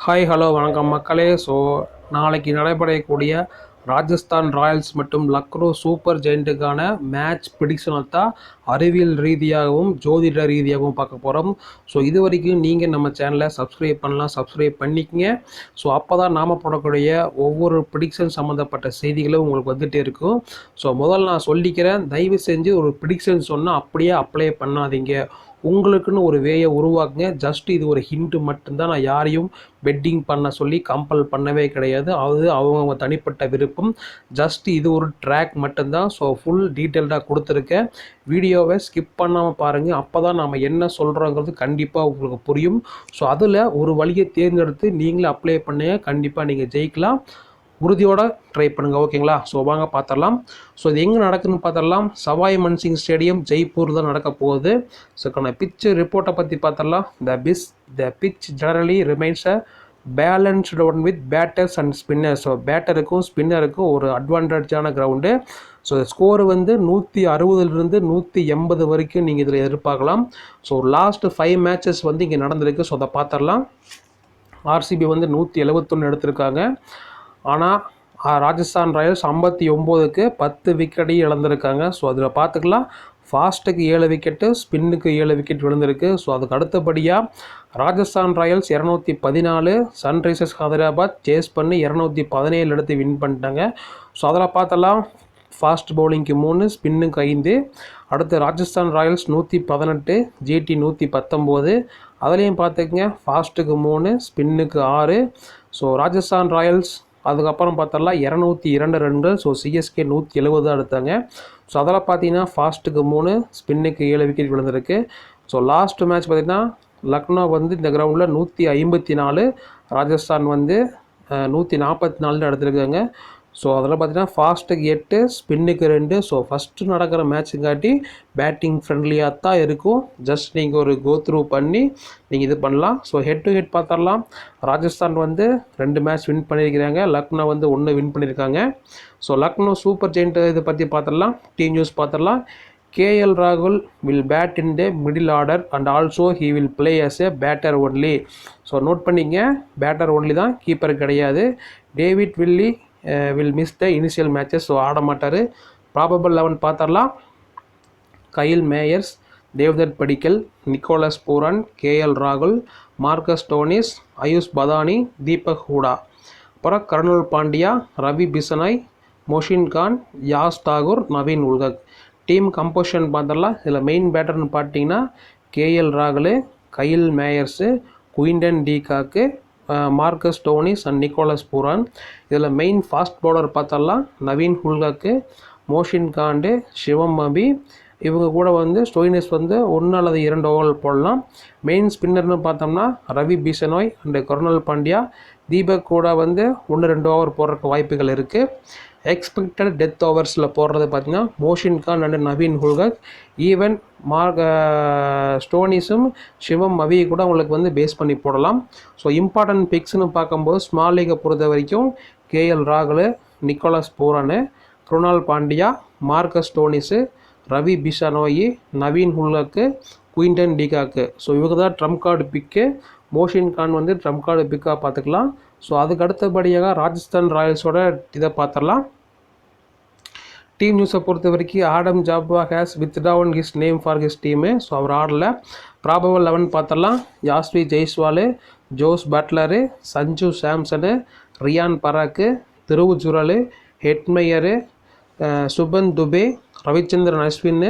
Hi hello வணக்கம் மக்களே. So நாளைக்கு நடைபெறக்கூடிய ராஜஸ்தான் ராயல்ஸ் மற்றும் லக்னோ சூப்பர் ஜெயிண்ட்டுக்கான மேட்ச் ப்ரிடிக்ஷனை தான் அறிவியல் ரீதியாகவும் ஜோதிட ரீதியாகவும் பார்க்க போகிறோம். ஸோ இது வரைக்கும் நீங்கள் நம்ம சேனலை சப்ஸ்கிரைப் பண்ணலாம், சப்ஸ்கிரைப் பண்ணிக்கங்க. ஸோ அப்போ தான் நாம் போடக்கூடிய ஒவ்வொரு ப்ரிடிக்ஷன் சம்மந்தப்பட்ட செய்திகளும் உங்களுக்கு வந்துகிட்டே இருக்கும். ஸோ முதல்ல நான் சொல்லிக்கிறேன், தயவு செஞ்சு ஒரு ப்ரிடிக்ஷன் சொன்னால் அப்படியே அப்ளை பண்ணாதீங்க. உங்களுக்குன்னு ஒரு வேயை உருவாக்குங்க. ஜஸ்ட் இது ஒரு ஹிண்ட்டு மட்டும்தான். நான் யாரையும் பெட்டிங் பண்ண சொல்லி கம்பல் பண்ணவே கிடையாது. அது அவங்க தனிப்பட்ட விருப்பம். ஜஸ்ட் இது ஒரு ட்ராக் மட்டும்தான். ஸோ ஃபுல் டீட்டெயில்டாக கொடுத்துருக்கேன். வீடியோவை ஸ்கிப் பண்ணாமல் பாருங்கள். அப்போ தான் நம்ம என்ன சொல்கிறோங்கிறது கண்டிப்பாக உங்களுக்கு புரியும். ஸோ அதில் ஒரு வழியை தேர்ந்தெடுத்து நீங்களே அப்ளை பண்ணுங்க. கண்டிப்பாக நீங்கள் ஜெயிக்கலாம். உறுதியோட ட்ரை பண்ணுங்கள், ஓகேங்களா? ஸோ வாங்க பார்த்துடலாம். ஸோ இது எங்கே நடக்குதுன்னு பார்த்துடலாம். சவாய் மன்சிங் ஸ்டேடியம், ஜெய்ப்பூர் தான் நடக்க போகுது. ஸோ பிச் ரிப்போர்ட்டை பற்றி பார்த்துடலாம். The pitch generally remains a balanced one with batters and spinners. So பேட்டருக்கும் ஸ்பின்னருக்கும் ஒரு அட்வான்டேஜான கிரவுண்டு. ஸோ ஸ்கோர் வந்து 160 180 வரைக்கும் நீங்கள் இதில் எதிர்பார்க்கலாம். ஸோ லாஸ்ட் 5 மேட்சஸ் வந்து இங்கே நடந்திருக்கு. ஸோ அதை பார்த்துடலாம். ஆர்சிபி வந்து 171 எடுத்திருக்காங்க. ஆனால் ராஜஸ்தான் ராயல்ஸ் 59க்கு 10 விக்கெட்டையும் இழந்திருக்காங்க. ஸோ அதில் பார்த்துக்கலாம். ஃபாஸ்ட்டுக்கு 7 விக்கெட்டு, ஸ்பின்னுக்கு 7 விக்கெட் விழுந்திருக்கு. ஸோ அதுக்கு அடுத்தபடியாக Rajasthan Royals 214, Sunrisers Hyderabad chase பண்ணி 217 எடுத்து வின் பண்ணிட்டாங்க. ஸோ அதில் பார்த்தலாம். ஃபாஸ்ட் பவுலிங்க்கு 3, ஸ்பின்னுக்கு 5. அடுத்து ராஜஸ்தான் ராயல்ஸ் 118, ஜிடி 119. அதுலேயும் பார்த்துக்கங்க, ஃபாஸ்ட்டுக்கு 3, ஸ்பின்னுக்கு 6. ஸோ ராஜஸ்தான் ராயல்ஸ் அதுக்கப்புறம் பார்த்தரலாம் 202 ரன்கள். ஸோ சிஎஸ்கே 170 எடுத்தாங்க. ஸோ அதில் பார்த்தீங்கன்னா ஃபாஸ்ட்டுக்கு 3, ஸ்பின்னுக்கு 7 விக்கெட் விழுந்திருக்கு. ஸோ லாஸ்ட் மேட்ச் பார்த்திங்கன்னா லக்னோ வந்து இந்த கிரவுண்டில் 154, ராஜஸ்தான் வந்து 144 எடுத்துருக்காங்க. ஸோ அதில் பார்த்தீங்கன்னா ஃபாஸ்ட்டுக்கு 8, ஸ்பின்னுக்கு 2. ஸோ ஃபஸ்ட்டு நடக்கிற மேட்சுங்காட்டி பேட்டிங் ஃப்ரெண்ட்லியாக தான் இருக்கும். ஜஸ்ட் நீங்கள் ஒரு கோ த்ரூ பண்ணி நீங்கள் இது பண்ணலாம். ஸோ ஹெட் டு ஹெட் பார்த்துடலாம். ராஜஸ்தான் வந்து 2 மேட்ச் வின் பண்ணியிருக்கிறாங்க. லக்னோ வந்து 1 வின் பண்ணியிருக்காங்க. ஸோ லக்னோ சூப்பர் ஜெயிண்ட் இதை பற்றி பார்த்துடலாம். டீம் நியூஸ் பார்த்துடலாம். கேஎல் ராகுல் will bat in the middle order and also he will play as a batter only. So note பண்ணிங்க, பேட்டர் ஒன்லி தான், கீப்பர் கிடையாது. David Willey will miss the initial matches. So ஆட மாட்டார். ப்ராபபிள் 11 பார்த்துடலாம். Kyle Mayers, Devdutt Padikkal, Nicholas Pooran, KL ராகுல், Marcus Stoinis, Ayush Badoni, Deepak Hooda. அப்புறம் Krunal Pandya, Ravi Bishnoi, Mohsin Khan, Yash Thakur, Naveen உல்கக். Team composition பார்த்துடலாம். இதில் மெயின் பேட்டர்னு பார்த்தீங்கன்னா கேஎல் ராகுல், Kyle Mayers, Quinton de Kock, Marcus Stoinis and Nicholas Pooran. இதில் மெயின் ஃபாஸ்ட் பவுலர் பார்த்தரலாம். நவீன் உல்கக்கு, மோஷின் காண்டு, சிவம் அபி. இவங்க கூட வந்து ஸ்டோயினிஸ் வந்து 1 அல்லது 2 ஓவர்கள் போடலாம். மெயின் ஸ்பின்னர்னு பார்த்தோம்னா ரவி பிசனாய் அண்டு கர்னல் பாண்டியா. தீபக் கூட வந்து 1-2 ஓவர் போடுறதுக்கு வாய்ப்புகள் இருக்குது. எக்ஸ்பெக்டட் டெத் ஓவர்ஸில் போடுறது பார்த்திங்கன்னா மோஷின் கான் அண்டு நவீன் உல்கக். ஈவன் ஸ்டோனிஸும் சிவம் அவி கூட உங்களுக்கு வந்து பேஸ் பண்ணி போடலாம். ஸோ இம்பார்ட்டன்ட் பிக்ஸ்னு பார்க்கும்போது ஸ்மால் லீகை பொறுத்த வரைக்கும் கேஎல் ராகுல், Nicholas Pooran, Krunal Pandya, Marcus Stoinis, Ravi Bishnoi, Naveen Ul Haq, Quinton de Kock. So இவங்க தான் ட்ரம்ப் கார்டு பிக்கு. மோஷின் கான் வந்து ட்ரம்ப் கார்டு பிக்காக பார்த்துக்கலாம். ஸோ அதுக்கு அடுத்தபடியாக ராஜஸ்தான் ராயல்ஸோட இதை பார்த்துடலாம். டீம் நியூஸை பொறுத்த வரைக்கும் Adam Zampa has withdrawn his name for his team. So அவர் ஆடல. ப்ராபபிள் 11 பார்த்துடலாம். Yashasvi Jaiswal, Jos Buttler, Sanju Samson, Riyan Parag, Dhruv Jurel, Hetmyer, Shubham Dubey, Ravichandran Ashwin,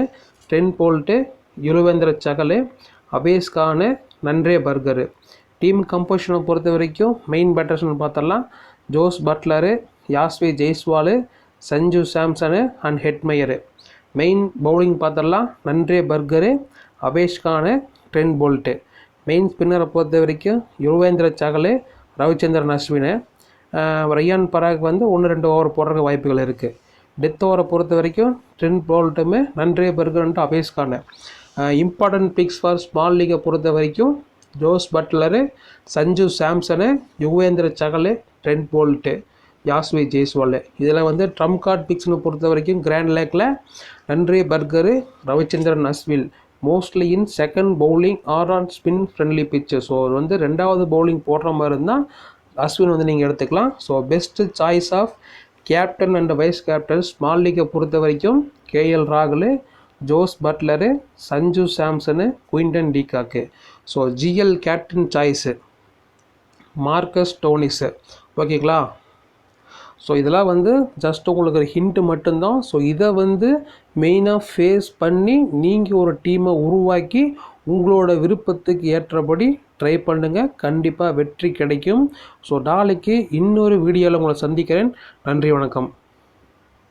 Trent Boult, Yuzvendra Chahal, Avesh Khan, Nandre burger. Team கம்போசிஷனை பொறுத்த வரைக்கும் மெயின் பேட்டர்ஸ்னு பார்த்துடலாம். Jos Buttler, Yashasvi Jaiswal, Sanju Samson and Hetmyer. Main bowling பார்த்துடலாம். நன்றே பர்கரு, அபேஷ் கானு, ட்ரென் போல்ட்டு. மெயின் ஸ்பின்னரை பொறுத்த வரைக்கும் யுலுவேந்திர சகலு, ரவிச்சந்திரன் அஸ்வின். ரியான் பராக் வந்து 1-2 ஓவர் போடுறதுக்கு வாய்ப்புகள் இருக்குது. டெத் ஓவரை பொறுத்த வரைக்கும் ட்ரென் போல்ட்டுமே, நன்றே பர்கர்ன்ட்டு Avesh Khan. Important picks for small லீகை பொறுத்த வரைக்கும் Jos Buttler, Sanju Samson, Yuzvendra Chahal, Trent Boult, Yashasvi Jaiswal. இதில் வந்து ட்ரம்ப் கார்டு பிக்ஸ்னு பொறுத்த வரைக்கும் கிராண்ட் லேக்கில் நன்றே பர்கரு, Ravichandran Ashwin mostly in second bowling or on spin friendly pitch. So வந்து ரெண்டாவது பவுலிங் போடுற மாதிரி இருந்தால் அஸ்வின் வந்து நீங்கள் எடுத்துக்கலாம். So best choice of captain and vice captain small லீக்கை பொறுத்த வரைக்கும் கேஎல் ராகுல், Jos Buttler, Sanju Samson, Quinton de Kock. So GL captain choice Marcus Stoinis. ஓகேங்களா? ஸோ இதெல்லாம் வந்து ஜஸ்ட் உங்களுக்கு ஒரு ஹிண்ட்டு மட்டும்தான். ஸோ இதை வந்து மெயினாக ஃபேஸ் பண்ணி நீங்கள் ஒரு டீமை உருவாக்கி உங்களோட விருப்பத்துக்கு ஏற்றபடி ட்ரை பண்ணுங்கள். கண்டிப்பாக வெற்றி கிடைக்கும். ஸோ நாளைக்கு இன்னொரு வீடியோவில் உங்களை சந்திக்கிறேன். நன்றி, வணக்கம்.